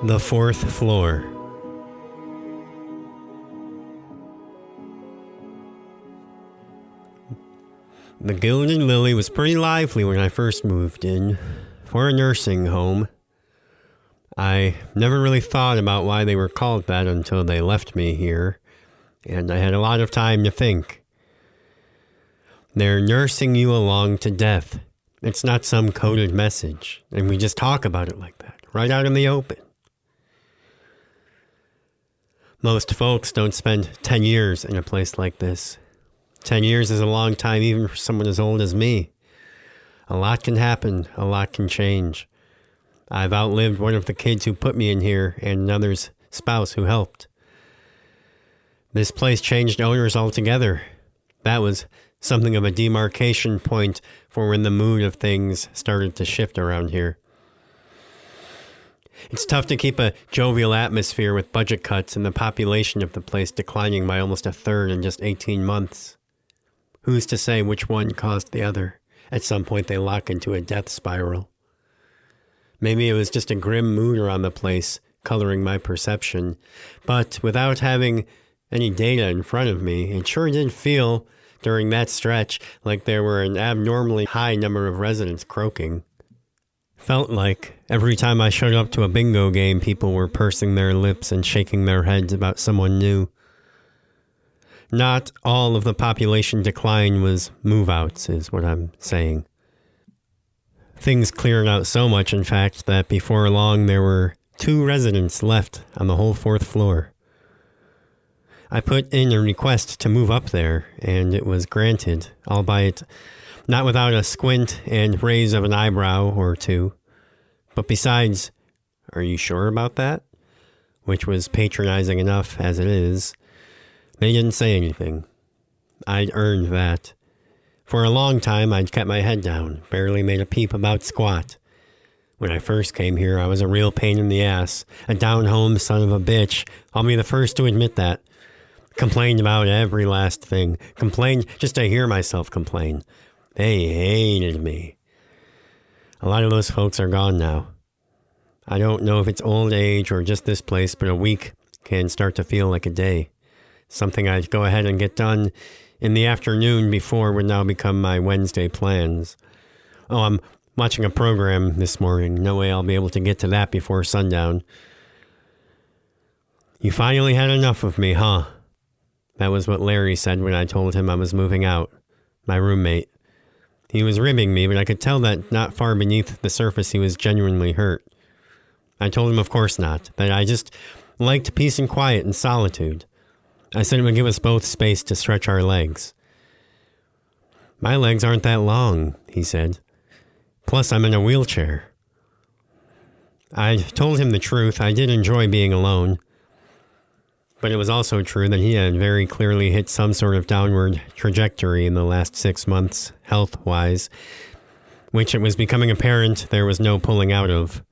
The fourth floor. The Gilded Lily was pretty lively when I first moved in. For a nursing home. I never really thought about why they were called that until they left me here, and I had a lot of time to think. They're nursing you along to death. It's not some coded message, and we just talk about it like that, right out in the open. Most folks don't spend 10 years in a place like this. 10 years is a long time even for someone as old as me. A lot can happen, a lot can change. I've outlived one of the kids who put me in here and another's spouse who helped. This place changed owners altogether. That was something of a demarcation point for when the mood of things started to shift around here. It's tough to keep a jovial atmosphere with budget cuts and the population of the place declining by almost a third in just 18 months. Who's to say which one caused the other? At some point they lock into a death spiral. Maybe it was just a grim mood around the place, coloring my perception. But without having any data in front of me, it sure did feel, during that stretch, like there were an abnormally high number of residents croaking. Felt like every time I showed up to a bingo game, people were pursing their lips and shaking their heads about someone new. Not all of the population decline was move-outs, is what I'm saying. Things cleared out so much, in fact, that before long there were 2 residents left on the whole 4th floor. I put in a request to move up there, and it was granted, albeit not without a squint and raise of an eyebrow or two. But besides, "Are you sure about that?" which was patronizing enough as it is, they didn't say anything. I'd earned that. For a long time, I'd kept my head down, barely made a peep about squat. When I first came here, I was a real pain in the ass, a down-home son of a bitch. I'll be the first to admit that. Complained about every last thing. Complained just to hear myself complain. They hated me. A lot of those folks are gone now. I don't know if it's old age or just this place, but a week can start to feel like a day. Something I'd go ahead and get done in the afternoon before would now become my Wednesday plans. Oh, I'm watching a program this morning. No way I'll be able to get to that before sundown. "You finally had enough of me, huh?" That was what Larry said when I told him I was moving out. My roommate. He was ribbing me, but I could tell that not far beneath the surface he was genuinely hurt. I told him of course not, that I just liked peace and quiet and solitude. I said it would give us both space to stretch our legs. "My legs aren't that long," he said. "Plus, I'm in a wheelchair." I told him the truth. I did enjoy being alone. But it was also true that he had very clearly hit some sort of downward trajectory in the last 6 months, health-wise, which it was becoming apparent there was no pulling out of.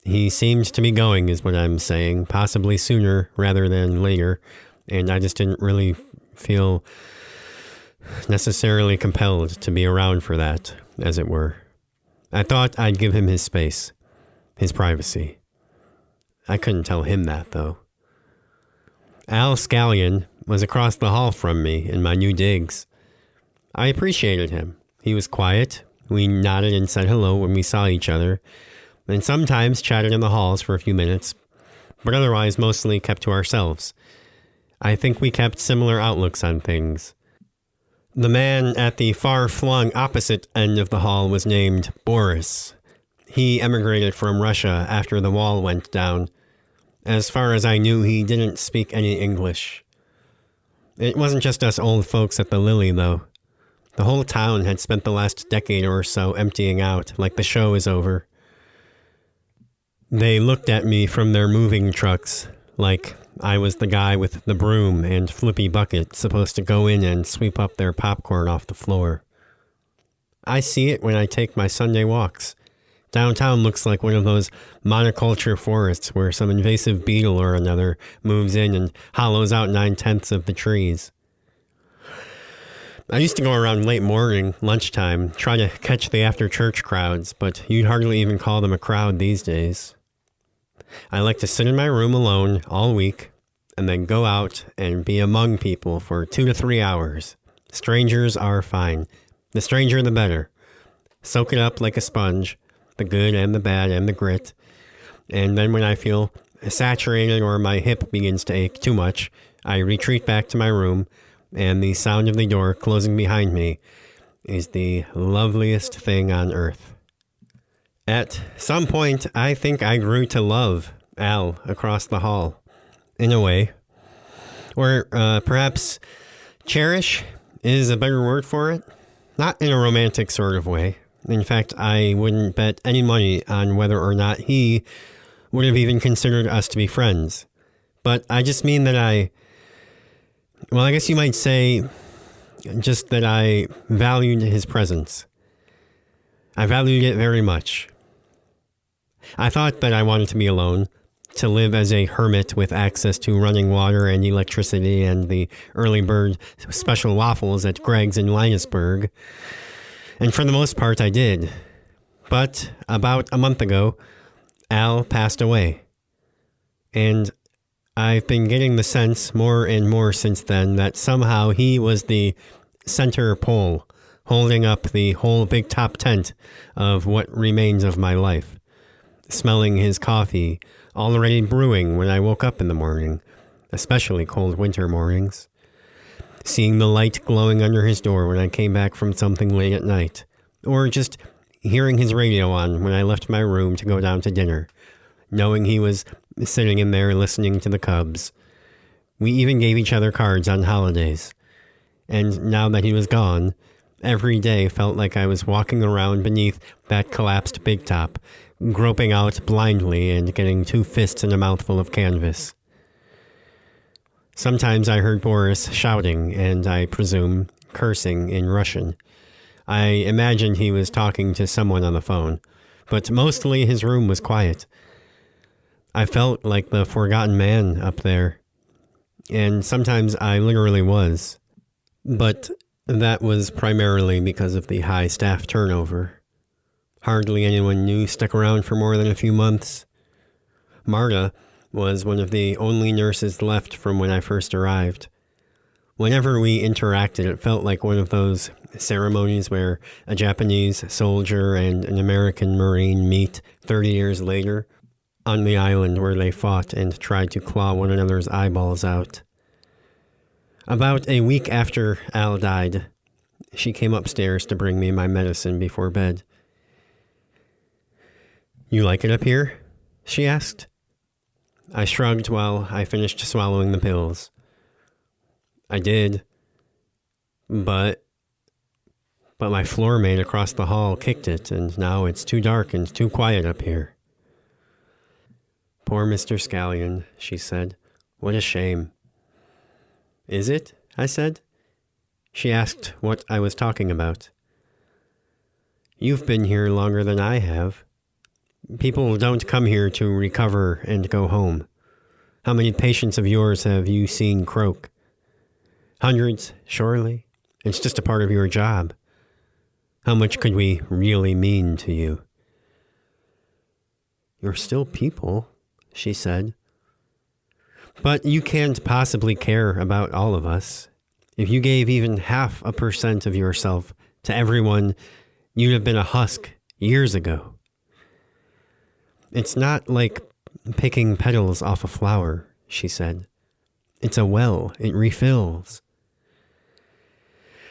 He seemed to be going, is what I'm saying, possibly sooner rather than later, and I just didn't really feel necessarily compelled to be around for that, as it were. I thought I'd give him his space, his privacy. I couldn't tell him that, though. Al Scallion was across the hall from me in my new digs. I appreciated him. He was quiet. We nodded and said hello when we saw each other, and sometimes chatted in the halls for a few minutes, but otherwise mostly kept to ourselves. I think we kept similar outlooks on things. The man at the far-flung opposite end of the hall was named Boris. He emigrated from Russia after the wall went down. As far as I knew, he didn't speak any English. It wasn't just us old folks at the Lily, though. The whole town had spent the last decade or so emptying out, like the show is over. They looked at me from their moving trucks, like I was the guy with the broom and flippy bucket supposed to go in and sweep up their popcorn off the floor. I see it when I take my Sunday walks. Downtown looks like one of those monoculture forests where some invasive beetle or another moves in and hollows out 9/10 of the trees. I used to go around late morning, lunchtime, try to catch the after-church crowds, but you'd hardly even call them a crowd these days. I like to sit in my room alone all week and then go out and be among people for 2 to 3 hours. Strangers are fine. The stranger, the better. Soak it up like a sponge, the good and the bad and the grit. And then when I feel saturated or my hip begins to ache too much, I retreat back to my room, and the sound of the door closing behind me is the loveliest thing on earth. At some point, I think I grew to love Al across the hall, in a way. Or perhaps cherish is a better word for it. Not in a romantic sort of way. In fact, I wouldn't bet any money on whether or not he would have even considered us to be friends. But I just mean that I guess you might say just that I valued his presence. I valued it very much. I thought that I wanted to be alone, to live as a hermit with access to running water and electricity and the early bird special waffles at Greg's in Linusburg. And for the most part, I did. But about a month ago, Al passed away. And I've been getting the sense more and more since then that somehow he was the center pole, holding up the whole big top tent of what remains of my life. Smelling his coffee, already brewing when I woke up in the morning, especially cold winter mornings. Seeing the light glowing under his door when I came back from something late at night. Or just hearing his radio on when I left my room to go down to dinner. Knowing he was sitting in there listening to the Cubs. We even gave each other cards on holidays. And now that he was gone, every day felt like I was walking around beneath that collapsed big top, groping out blindly and getting 2 fists and a mouthful of canvas. Sometimes I heard Boris shouting and, I presume, cursing in Russian. I imagined he was talking to someone on the phone, but mostly his room was quiet. I felt like the forgotten man up there, and sometimes I literally was. But that was primarily because of the high staff turnover. Hardly anyone new stuck around for more than a few months. Marta was one of the only nurses left from when I first arrived. Whenever we interacted, it felt like one of those ceremonies where a Japanese soldier and an American Marine meet 30 years later on the island where they fought and tried to claw one another's eyeballs out. About a week after Al died, she came upstairs to bring me my medicine before bed. "You like it up here?" she asked. I shrugged while I finished swallowing the pills. I did. But my floor mate across the hall kicked it, and now it's too dark and too quiet up here. "Poor Mr. Scallion," she said. "What a shame." "Is it?" I said. She asked what I was talking about. "You've been here longer than I have. People don't come here to recover and go home. How many patients of yours have you seen croak?" "Hundreds, surely. It's just a part of your job. How much could we really mean to you?" "You're still people," she said. "But you can't possibly care about all of us. If you gave even 0.5% of yourself to everyone, you'd have been a husk years ago. It's not like picking petals off a flower," she said. "It's a well. It refills."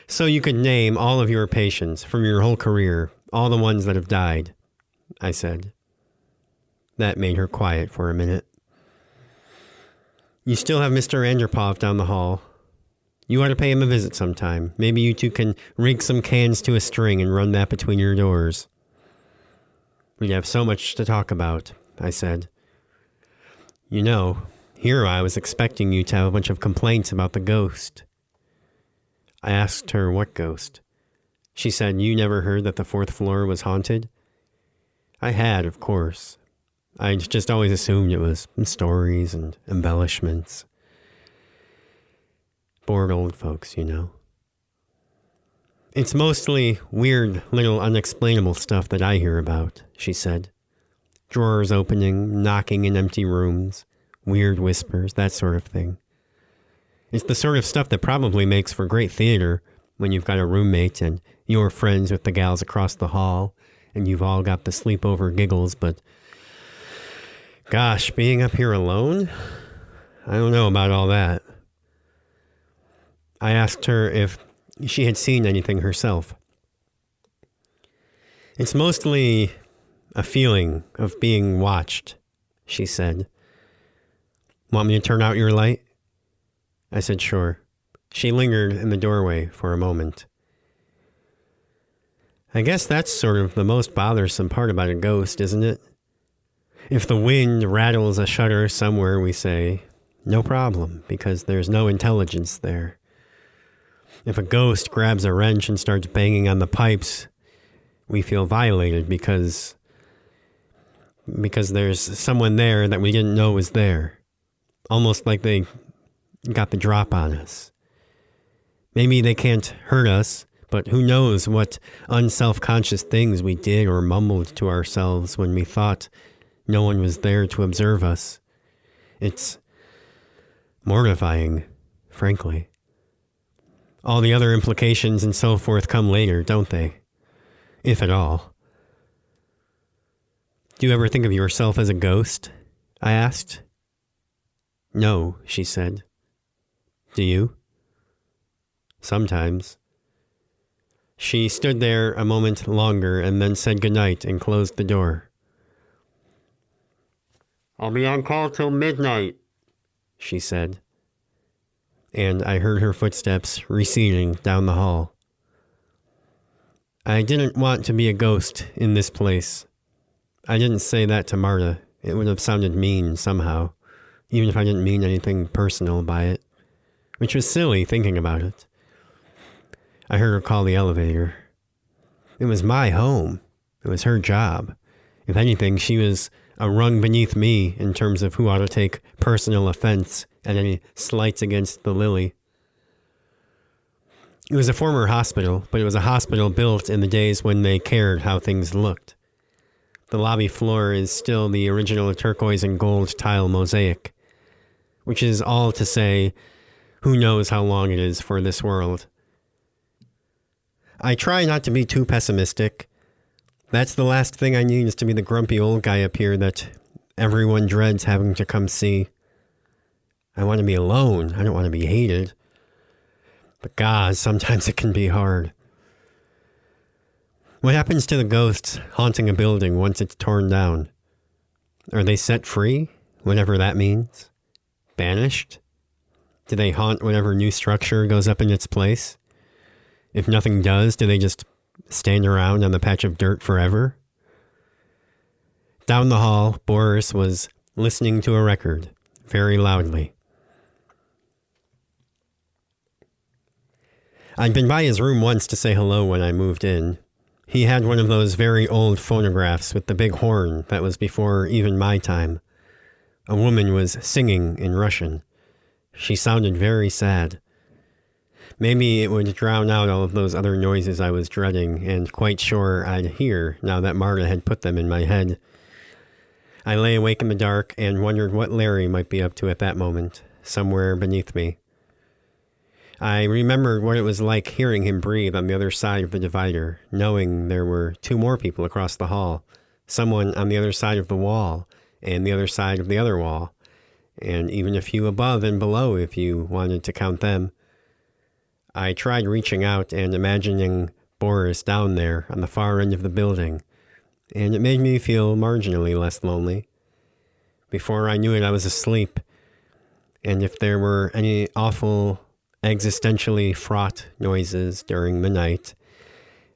"So you could name all of your patients from your whole career, all the ones that have died," I said. That made her quiet for a minute. "You still have Mr. Anderpov down the hall. You ought to pay him a visit sometime. Maybe you two can rig some cans to a string and run that between your doors." "We'd have so much to talk about," I said. "You know, here I was expecting you to have a bunch of complaints about the ghost." I asked her what ghost. She said, "You never heard that the 4th floor was haunted?" I had, of course. I'd just always assumed it was stories and embellishments. Bored old folks, you know. "It's mostly weird, little unexplainable stuff that I hear about," she said. Drawers opening, knocking in empty rooms, weird whispers, that sort of thing. It's the sort of stuff that probably makes for great theater when you've got a roommate and you're friends with the gals across the hall and you've all got the sleepover giggles, but gosh, being up here alone? I don't know about all that. I asked her if she had seen anything herself. It's mostly a feeling of being watched, she said. Want me to turn out your light? I said, sure. She lingered in the doorway for a moment. I guess that's sort of the most bothersome part about a ghost, isn't it? If the wind rattles a shutter somewhere, we say, no problem, because there's no intelligence there. If a ghost grabs a wrench and starts banging on the pipes, we feel violated because there's someone there that we didn't know was there. Almost like they got the drop on us. Maybe they can't hurt us, but who knows what unselfconscious things we did or mumbled to ourselves when we thought no one was there to observe us. It's mortifying, frankly. All the other implications and so forth come later, don't they? If at all. Do you ever think of yourself as a ghost? I asked. No, she said. Do you? Sometimes. She stood there a moment longer and then said goodnight and closed the door. I'll be on call till midnight, she said. And I heard her footsteps receding down the hall. I didn't want to be a ghost in this place. I didn't say that to Marta. It would have sounded mean somehow, even if I didn't mean anything personal by it, which was silly thinking about it. I heard her call the elevator. It was my home. It was her job. If anything, she was a rung beneath me in terms of who ought to take personal offense at any slights against the Lily. It was a former hospital, but it was a hospital built in the days when they cared how things looked. The lobby floor is still the original turquoise and gold tile mosaic, which is all to say, who knows how long it is for this world. I try not to be too pessimistic. That's the last thing I need, is to be the grumpy old guy up here that everyone dreads having to come see. I want to be alone. I don't want to be hated. But God, sometimes it can be hard. What happens to the ghosts haunting a building once it's torn down? Are they set free, whatever that means? Banished? Do they haunt whatever new structure goes up in its place? If nothing does, do they just stand around on the patch of dirt forever? Down the hall, Boris was listening to a record, very loudly. I'd been by his room once to say hello when I moved in. He had one of those very old phonographs with the big horn that was before even my time. A woman was singing in Russian. She sounded very sad. Maybe it would drown out all of those other noises I was dreading and quite sure I'd hear now that Marta had put them in my head. I lay awake in the dark and wondered what Larry might be up to at that moment, somewhere beneath me. I remembered what it was like hearing him breathe on the other side of the divider, knowing there were two more people across the hall, someone on the other side of the wall and the other side of the other wall, and even a few above and below if you wanted to count them. I tried reaching out and imagining Boris down there on the far end of the building, and it made me feel marginally less lonely. Before I knew it, I was asleep, and if there were any awful, existentially fraught noises during the night,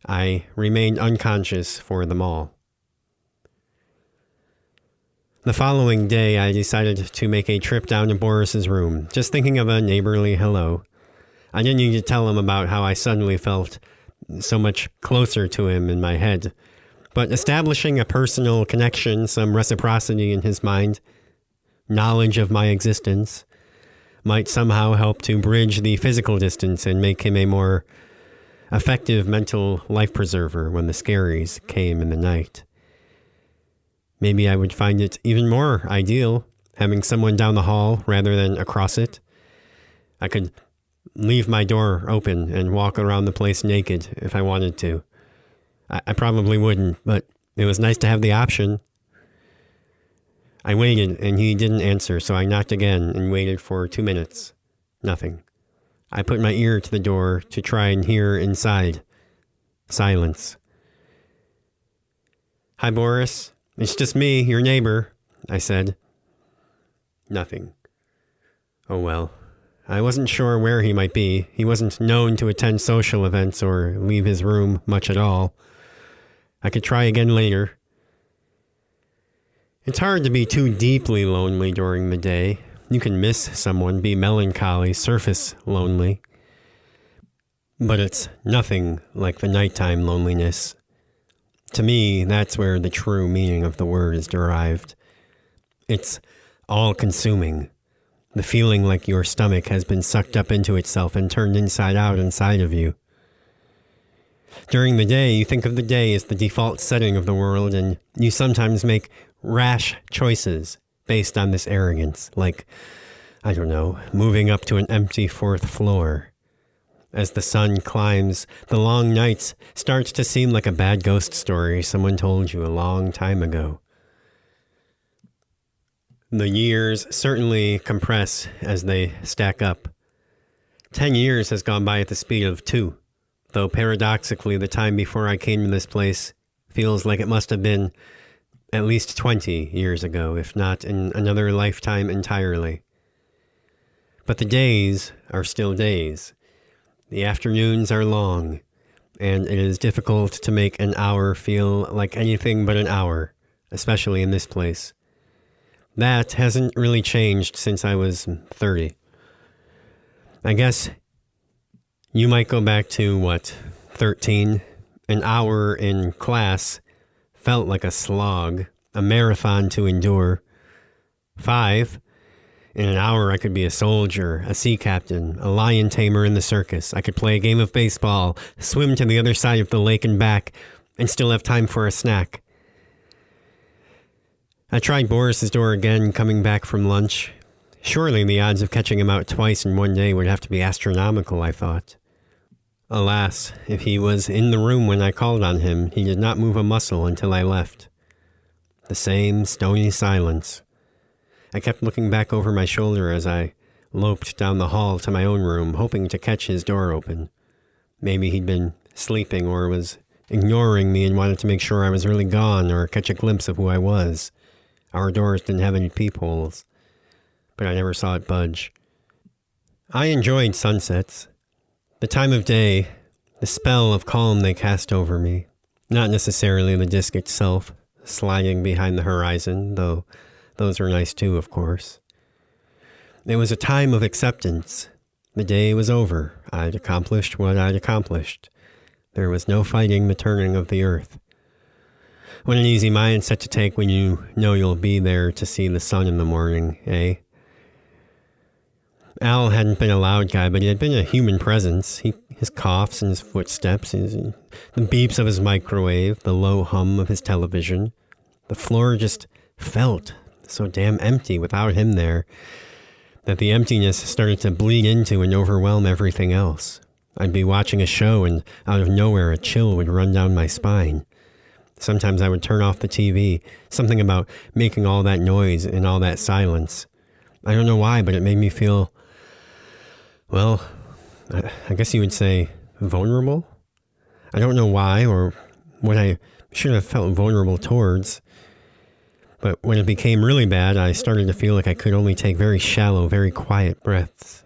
I remained unconscious for them all. The following day, I decided to make a trip down to Boris's room, just thinking of a neighborly hello. I didn't need to tell him about how I suddenly felt so much closer to him in my head, but establishing a personal connection, some reciprocity in his mind, knowledge of my existence, might somehow help to bridge the physical distance and make him a more effective mental life preserver when the scaries came in the night. Maybe I would find it even more ideal having someone down the hall rather than across it. I could leave my door open and walk around the place naked if I wanted to. I probably wouldn't, but it was nice to have the option. I waited and he didn't answer, so I knocked again and waited for 2 minutes. Nothing. I put my ear to the door to try and hear inside. Silence. "Hi, Boris. It's just me, your neighbor," I said. Nothing. Oh well. I wasn't sure where he might be. He wasn't known to attend social events or leave his room much at all. I could try again later. It's hard to be too deeply lonely during the day. You can miss someone, be melancholy, surface lonely. But it's nothing like the nighttime loneliness. To me, that's where the true meaning of the word is derived. It's all-consuming. The feeling like your stomach has been sucked up into itself and turned inside out inside of you. During the day, you think of the day as the default setting of the world, and you sometimes make rash choices based on this arrogance, like, I don't know, moving up to an empty 4th floor. As the sun climbs, the long nights start to seem like a bad ghost story someone told you a long time ago. The years certainly compress as they stack up. 10 years has gone by at the speed of 2, though paradoxically the time before I came to this place feels like it must have been at least 20 years ago, if not in another lifetime entirely. But the days are still days. The afternoons are long, and it is difficult to make an hour feel like anything but an hour, especially in this place. That hasn't really changed since I was 30. I guess you might go back to, 13? An hour in class felt like a slog, a marathon to endure. 5? In an hour, I could be a soldier, a sea captain, a lion tamer in the circus. I could play a game of baseball, swim to the other side of the lake and back, and still have time for a snack. I tried Boris's door again, coming back from lunch. Surely the odds of catching him out twice in one day would have to be astronomical, I thought. Alas, if he was in the room when I called on him, he did not move a muscle until I left. The same stony silence. I kept looking back over my shoulder as I loped down the hall to my own room, hoping to catch his door open. Maybe he'd been sleeping or was ignoring me and wanted to make sure I was really gone or catch a glimpse of who I was. Our doors didn't have any peepholes, but I never saw it budge. I enjoyed sunsets. The time of day, the spell of calm they cast over me. Not necessarily the disk itself, sliding behind the horizon, though those were nice too, of course. It was a time of acceptance. The day was over. I'd accomplished what I'd accomplished. There was no fighting the turning of the earth. What an easy mindset to take when you know you'll be there to see the sun in the morning, eh? Al hadn't been a loud guy, but he had been a human presence. His coughs and his footsteps, the beeps of his microwave, the low hum of his television. The floor just felt so damn empty without him there that the emptiness started to bleed into and overwhelm everything else. I'd be watching a show and out of nowhere a chill would run down my spine. Sometimes I would turn off the TV, something about making all that noise and all that silence. I don't know why, but it made me feel, well, I guess you would say vulnerable? I don't know why or what I should have felt vulnerable towards. But when it became really bad, I started to feel like I could only take very shallow, very quiet breaths.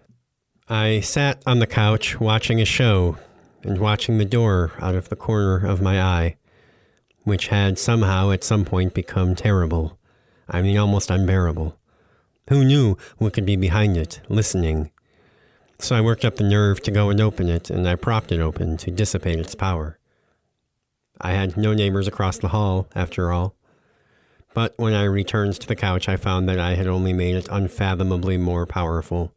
I sat on the couch watching a show and watching the door out of the corner of my eye, which had somehow at some point become terrible. I mean, almost unbearable. Who knew what could be behind it, listening? So I worked up the nerve to go and open it, and I propped it open to dissipate its power. I had no neighbors across the hall, after all. But when I returned to the couch, I found that I had only made it unfathomably more powerful.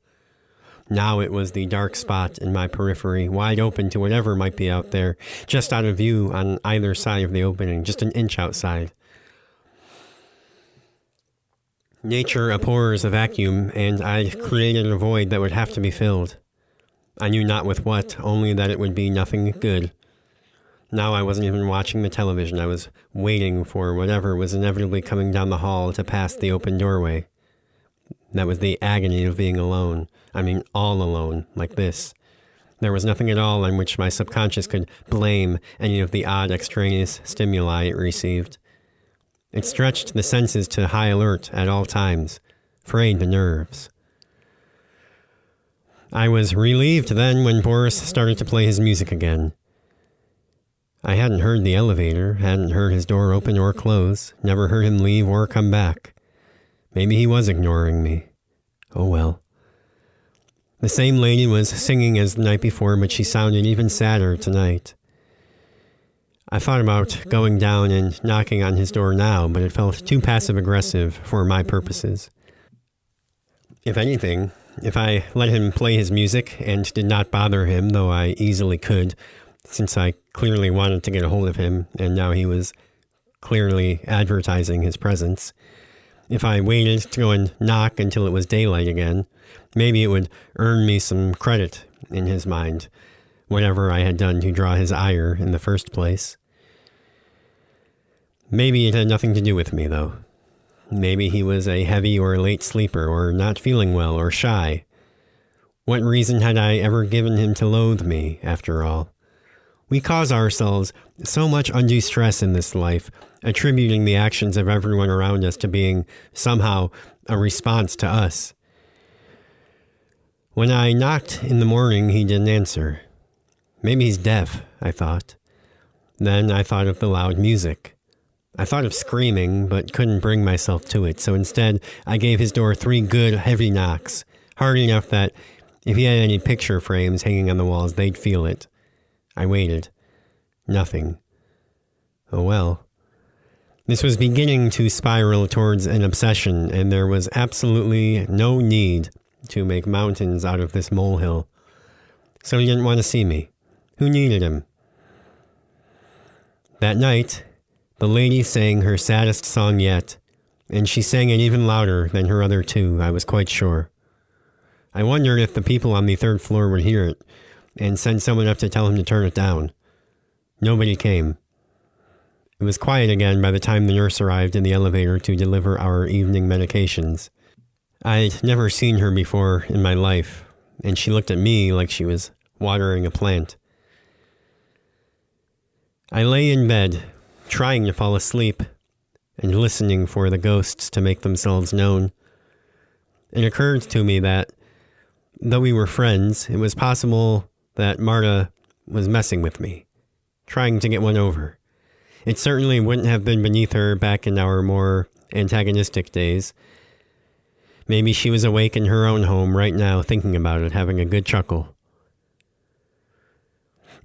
Now it was the dark spot in my periphery, wide open to whatever might be out there, just out of view on either side of the opening, just an inch outside. Nature abhors a vacuum, and I created a void that would have to be filled. I knew not with what, only that it would be nothing good. Now I wasn't even watching the television. I was waiting for whatever was inevitably coming down the hall to pass the open doorway. That was the agony of being alone. I mean, all alone, like this. There was nothing at all on which my subconscious could blame any of the odd extraneous stimuli it received. It stretched the senses to high alert at all times, frayed the nerves. I was relieved then when Boris started to play his music again. I hadn't heard the elevator, hadn't heard his door open or close, never heard him leave or come back. Maybe he was ignoring me. Oh well. The same lady was singing as the night before, but she sounded even sadder tonight. I thought about going down and knocking on his door now, but it felt too passive-aggressive for my purposes. If anything, if I let him play his music and did not bother him, though I easily could, since I clearly wanted to get a hold of him, and now he was clearly advertising his presence, if I waited to go and knock until it was daylight again, maybe it would earn me some credit in his mind, whatever I had done to draw his ire in the first place. Maybe it had nothing to do with me, though. Maybe he was a heavy or late sleeper, or not feeling well, or shy. What reason had I ever given him to loathe me, after all? We cause ourselves so much undue stress in this life, attributing the actions of everyone around us to being somehow a response to us. When I knocked in the morning, he didn't answer. Maybe he's deaf, I thought. Then I thought of the loud music. I thought of screaming, but couldn't bring myself to it, so instead I gave his door 3 good, heavy knocks, hard enough that if he had any picture frames hanging on the walls, they'd feel it. I waited. Nothing. Oh well. This was beginning to spiral towards an obsession, and there was absolutely no need to make mountains out of this molehill. So he didn't want to see me. Who needed him? That night, the lady sang her saddest song yet, and she sang it even louder than her other 2, I was quite sure. I wondered if the people on the 3rd floor would hear it, and send someone up to tell him to turn it down. Nobody came. It was quiet again by the time the nurse arrived in the elevator to deliver our evening medications. I'd never seen her before in my life, and she looked at me like she was watering a plant. I lay in bed, trying to fall asleep, and listening for the ghosts to make themselves known. It occurred to me that, though we were friends, it was possible that Marta was messing with me, trying to get one over. It certainly wouldn't have been beneath her back in our more antagonistic days. Maybe she was awake in her own home right now thinking about it, having a good chuckle.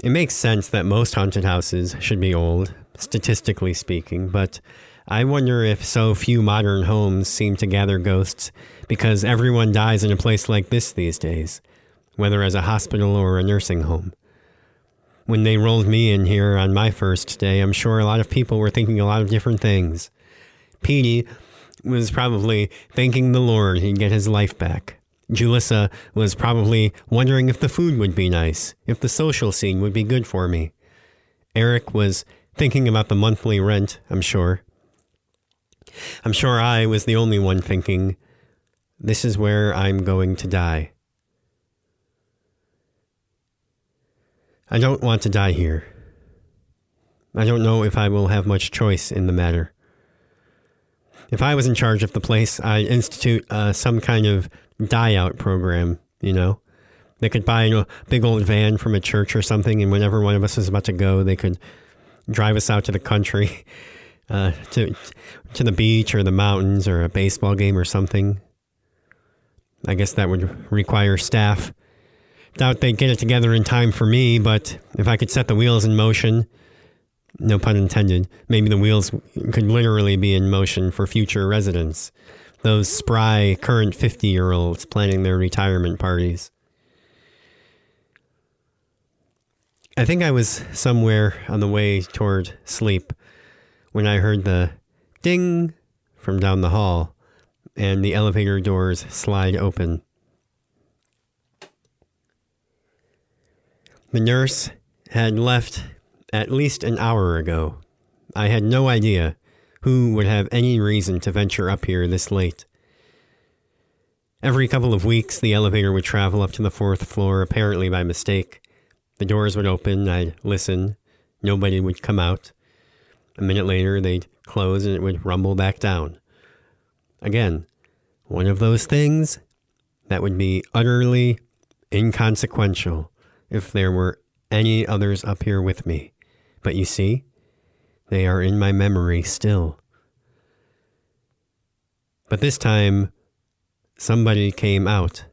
It makes sense that most haunted houses should be old, statistically speaking, but I wonder if so few modern homes seem to gather ghosts because everyone dies in a place like this these days, whether as a hospital or a nursing home. When they rolled me in here on my first day, I'm sure a lot of people were thinking a lot of different things. Petey was probably thanking the Lord he'd get his life back. Julissa was probably wondering if the food would be nice, if the social scene would be good for me. Eric was thinking about the monthly rent, I'm sure. I'm sure I was the only one thinking, this is where I'm going to die. I don't want to die here. I don't know if I will have much choice in the matter. If I was in charge of the place, I'd institute some kind of die-out program, you know? They could buy a big old van from a church or something, and whenever one of us was about to go, they could drive us out to the country, to the beach or the mountains or a baseball game or something. I guess that would require staff. Doubt they'd get it together in time for me, but if I could set the wheels in motion, no pun intended, maybe the wheels could literally be in motion for future residents. Those spry, current 50-year-olds planning their retirement parties. I think I was somewhere on the way toward sleep when I heard the ding from down the hall, and the elevator doors slide open. The nurse had left at least an hour ago. I had no idea who would have any reason to venture up here this late. Every couple of weeks, the elevator would travel up to the 4th floor, apparently by mistake. The doors would open, I'd listen, nobody would come out. A minute later, they'd close and it would rumble back down. Again, one of those things that would be utterly inconsequential if there were any others up here with me. But you see, they are in my memory still. But this time, somebody came out.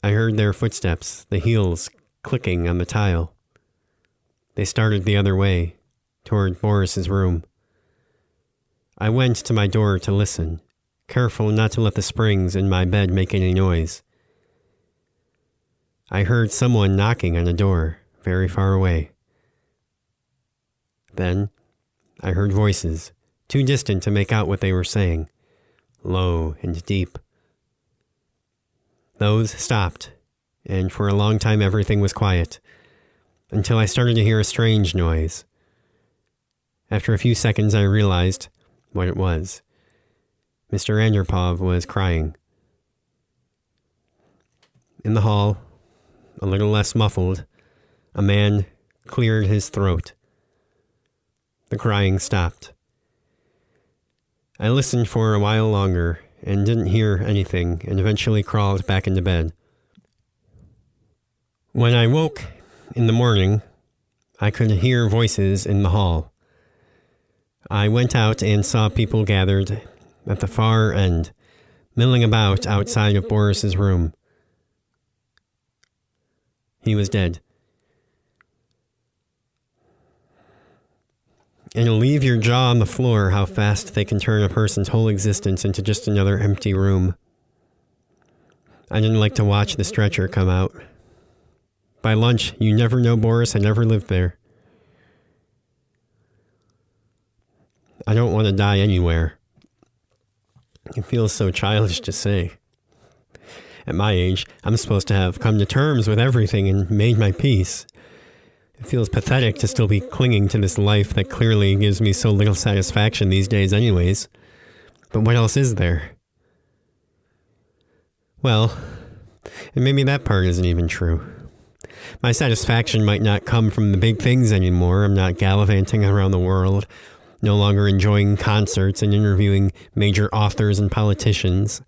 I heard their footsteps, the heels clicking on the tile. They started the other way, toward Boris's room. I went to my door to listen, careful not to let the springs in my bed make any noise. I heard someone knocking on a door, very far away. Then, I heard voices, too distant to make out what they were saying, low and deep. Those stopped, and for a long time everything was quiet, until I started to hear a strange noise. After a few seconds I realized what it was. Mr. Anderpov was crying. In the hall, a little less muffled, a man cleared his throat. The crying stopped. I listened for a while longer and didn't hear anything and eventually crawled back into bed. When I woke in the morning, I could hear voices in the hall. I went out and saw people gathered at the far end, milling about outside of Boris's room. He was dead. It'll leave your jaw on the floor how fast they can turn a person's whole existence into just another empty room. I didn't like to watch the stretcher come out. By lunch, you never know Boris had ever lived there. I don't want to die anywhere. It feels so childish to say. At my age, I'm supposed to have come to terms with everything and made my peace. It feels pathetic to still be clinging to this life that clearly gives me so little satisfaction these days anyways. But what else is there? Well, and maybe that part isn't even true. My satisfaction might not come from the big things anymore. I'm not gallivanting around the world, no longer enjoying concerts and interviewing major authors and politicians.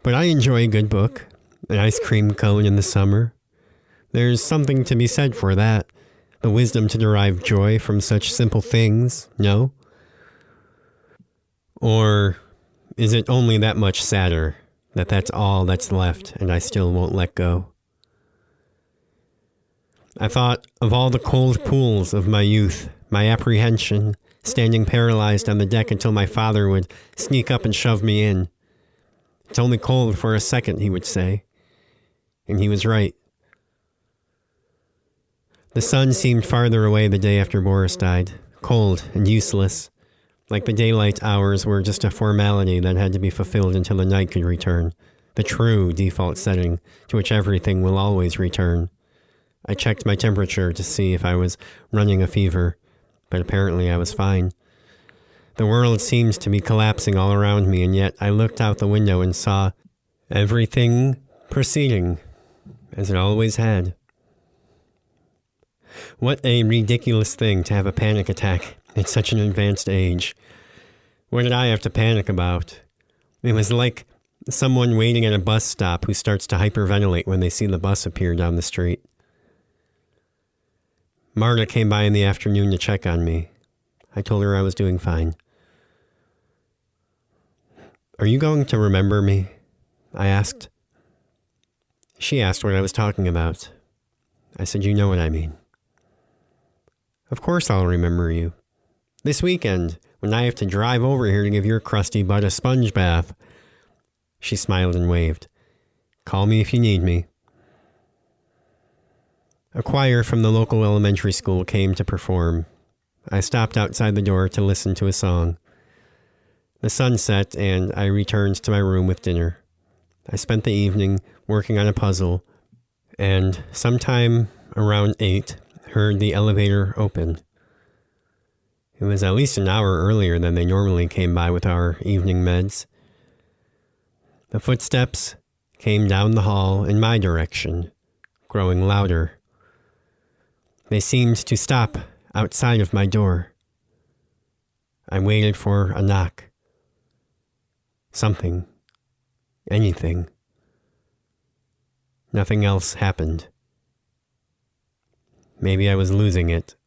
But I enjoy a good book, an ice cream cone in the summer. There's something to be said for that. The wisdom to derive joy from such simple things, no? Or is it only that much sadder that that's all that's left and I still won't let go? I thought of all the cold pools of my youth, my apprehension, standing paralyzed on the deck until my father would sneak up and shove me in. It's only cold for a second, he would say. And he was right. The sun seemed farther away the day after Boris died, cold and useless, like the daylight hours were just a formality that had to be fulfilled until the night could return, the true default setting to which everything will always return. I checked my temperature to see if I was running a fever, but apparently I was fine. The world seemed to be collapsing all around me, and yet I looked out the window and saw everything proceeding as it always had. What a ridiculous thing to have a panic attack at such an advanced age. What did I have to panic about? It was like someone waiting at a bus stop who starts to hyperventilate when they see the bus appear down the street. Marta came by in the afternoon to check on me. I told her I was doing fine. "Are you going to remember me?" I asked. She asked what I was talking about. I said, "You know what I mean." "Of course I'll remember you. This weekend, when I have to drive over here to give your crusty butt a sponge bath." She smiled and waved. "Call me if you need me." A choir from the local elementary school came to perform. I stopped outside the door to listen to a song. The sun set, and I returned to my room with dinner. I spent the evening working on a puzzle, and sometime around 8, heard the elevator open. It was at least an hour earlier than they normally came by with our evening meds. The footsteps came down the hall in my direction, growing louder. They seemed to stop outside of my door. I waited for a knock. Something. Anything. Nothing else happened. Maybe I was losing it,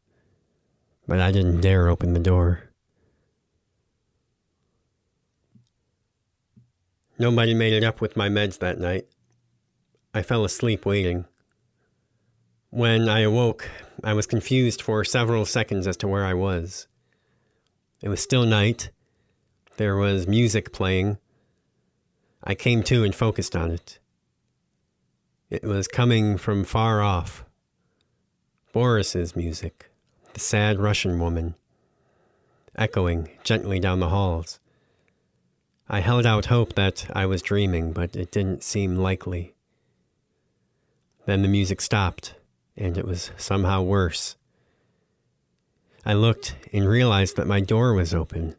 but I didn't dare open the door. Nobody made it up with my meds that night. I fell asleep waiting. When I awoke, I was confused for several seconds as to where I was. It was still night. There was music playing. I came to and focused on it. It was coming from far off. Boris's music, the sad Russian woman, echoing gently down the halls. I held out hope that I was dreaming, but it didn't seem likely. Then the music stopped, and it was somehow worse. I looked and realized that my door was open.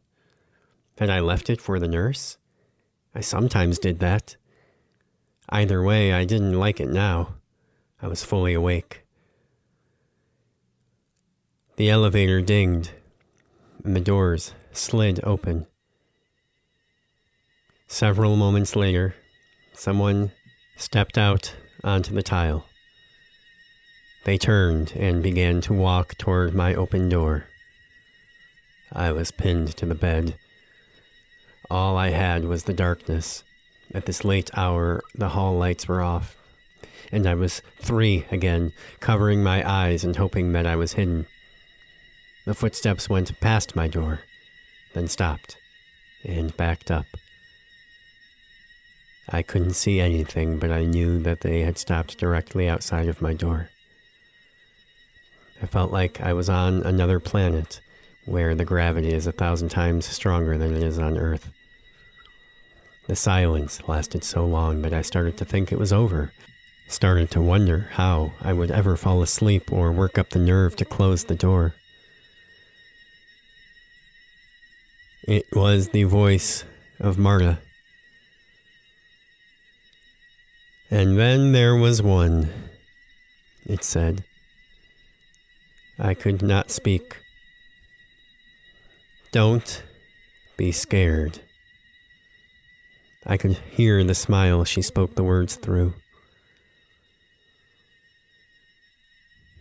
Had I left it for the nurse? I sometimes did that. Either way, I didn't like it now. I was fully awake. The elevator dinged, and the doors slid open. Several moments later, someone stepped out onto the tile. They turned and began to walk toward my open door. I was pinned to the bed. All I had was the darkness. At this late hour, the hall lights were off, and I was free again, covering my eyes and hoping that I was hidden. The footsteps went past my door, then stopped, and backed up. I couldn't see anything, but I knew that they had stopped directly outside of my door. I felt like I was on another planet, where the gravity is 1,000 times stronger than it is on Earth. The silence lasted so long that I started to think it was over. Started to wonder how I would ever fall asleep or work up the nerve to close the door. It was the voice of Marta. And then there was one, it said. I could not speak. Don't be scared. I could hear the smile she spoke the words through.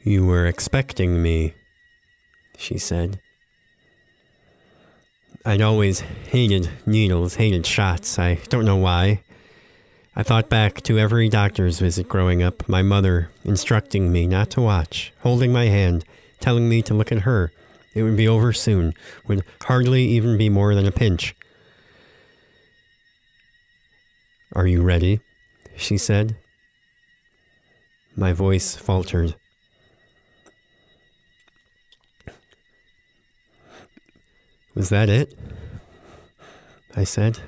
You were expecting me, she said. I'd always hated needles, hated shots. I don't know why. I thought back to every doctor's visit growing up, my mother instructing me not to watch, holding my hand, telling me to look at her. It would be over soon, would hardly even be more than a pinch. Are you ready? She said. My voice faltered. Was that it? I said.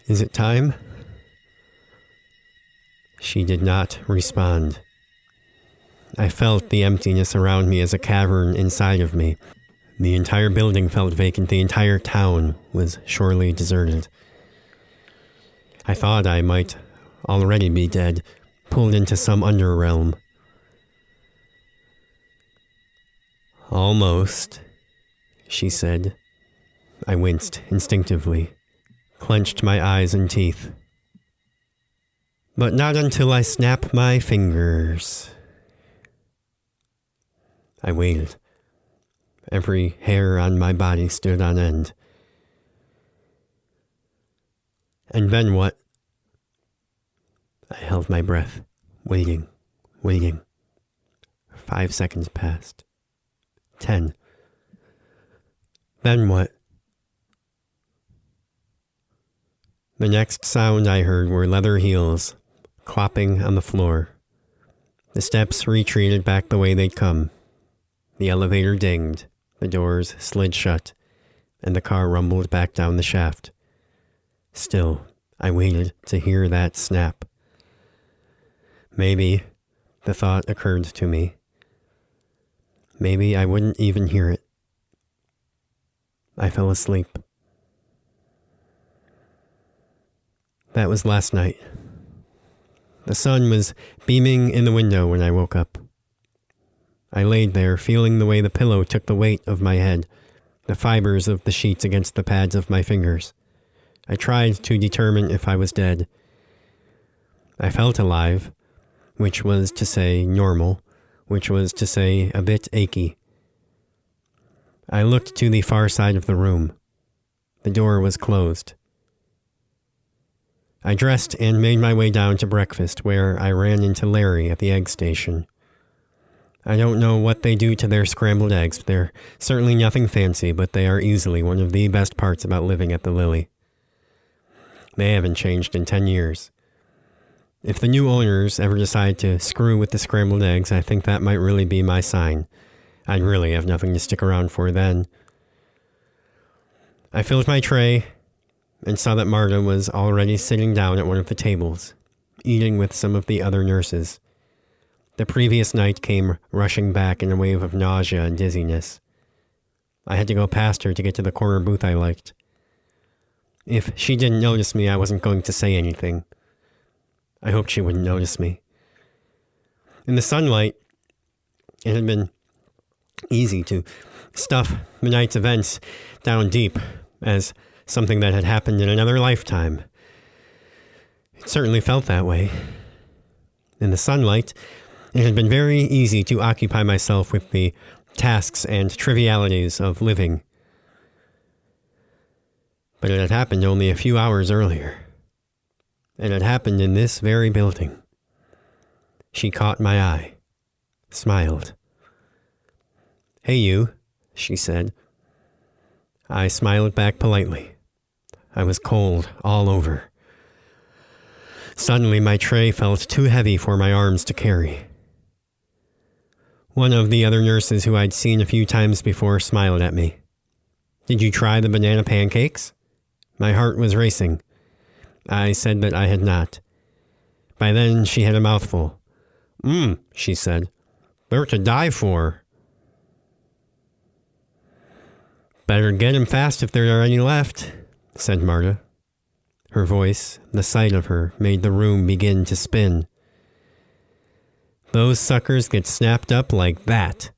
Is it time? She did not respond. I felt the emptiness around me as a cavern inside of me. The entire building felt vacant. The entire town was surely deserted. I thought I might already be dead, pulled into some underrealm. Almost, she said. I winced instinctively, clenched my eyes and teeth. But not until I snapped my fingers. I waited. Every hair on my body stood on end. And then what? I held my breath, waiting. 5 seconds passed. 10. Then what? The next sound I heard were leather heels, clopping on the floor. The steps retreated back the way they'd come. The elevator dinged. The doors slid shut. and the car rumbled back down the shaft. Still, I waited to hear that snap. Maybe, the thought occurred to me, maybe I wouldn't even hear it. I fell asleep. That was last night. The sun was beaming in the window when I woke up. I laid there, feeling the way the pillow took the weight of my head, the fibers of the sheets against the pads of my fingers. I tried to determine if I was dead. I felt alive, which was to say normal, which was to say a bit achy. I looked to the far side of the room. The door was closed. I dressed and made my way down to breakfast, where I ran into Larry at the egg station. I don't know what they do to their scrambled eggs. They're certainly nothing fancy, but they are easily one of the best parts about living at the Lily. They haven't changed in 10 years. If the new owners ever decide to screw with the scrambled eggs, I think that might really be my sign. I'd really have nothing to stick around for then. I filled my tray and saw that Marta was already sitting down at one of the tables, eating with some of the other nurses. The previous night came rushing back in a wave of nausea and dizziness. I had to go past her to get to the corner booth I liked. If she didn't notice me, I wasn't going to say anything. I hoped she wouldn't notice me. In the sunlight, it had been easy to stuff the night's events down deep as something that had happened in another lifetime. It certainly felt that way. In the sunlight, it had been very easy to occupy myself with the tasks and trivialities of living. But it had happened only a few hours earlier. It had happened in this very building. She caught my eye, smiled. "Hey you," she said. I smiled back politely. I was cold all over. Suddenly my tray felt too heavy for my arms to carry. One of the other nurses who I'd seen a few times before smiled at me. "Did you try the banana pancakes?" My heart was racing. I said that I had not. By then she had a mouthful. She said. "They're to die for." "Better get 'em fast if there are any left," said Marta. Her voice, the sight of her, made the room begin to spin. "Those suckers get snapped up like that."